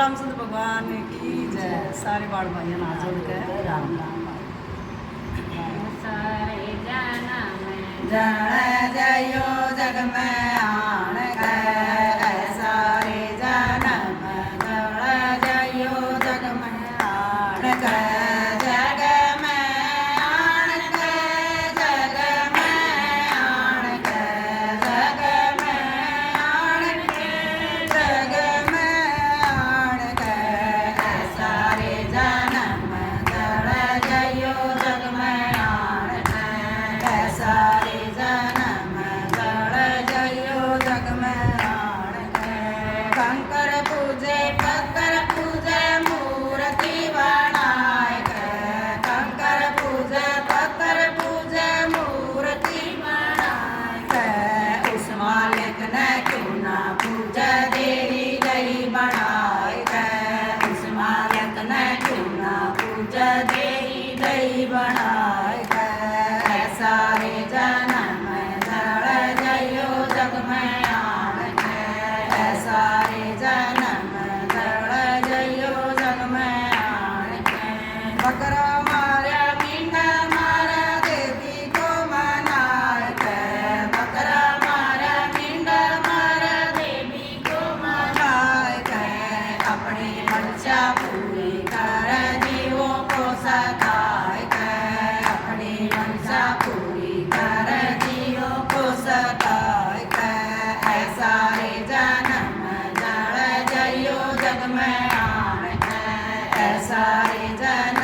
रामचंद्र भगवान की जय। सारे बाड़ भाइयों ना जोड़ के राम राम। सारे जन्म जन जयो जग में आन के सारे जन्म जन जयो जग में आन के जग में आन के जग में आन के जग में आन के जग में आन के सारे जन्म जन जयो जग में आन के सारे जन्म जड़ जयो जग में आन के कंकर पूजे पत्थर पूजे मूर्ति बनाए के कंकर पूजे पत्थर पूजे मूर्ति बनाए के उस मालिक ने क्यों ना पूजा देरी गई बनाए के उस मालिक ने क्यों ना पूजा देरी गई बनाए के सारे जन्म जड़ जयो जग में आन के सारे जन्म जड़ जयो जग में आन के बकरा मारा मींडा मारा देवी को मनाए के बकरा मारा मींडा मारा देवी को मनाए के अपनी मंशा पूरी कर जीवों को सताए के अपनी मंशा पूरी कर जीवों को सताए के सारे जन्म जड़ जयो जग में आन के सारे जन्म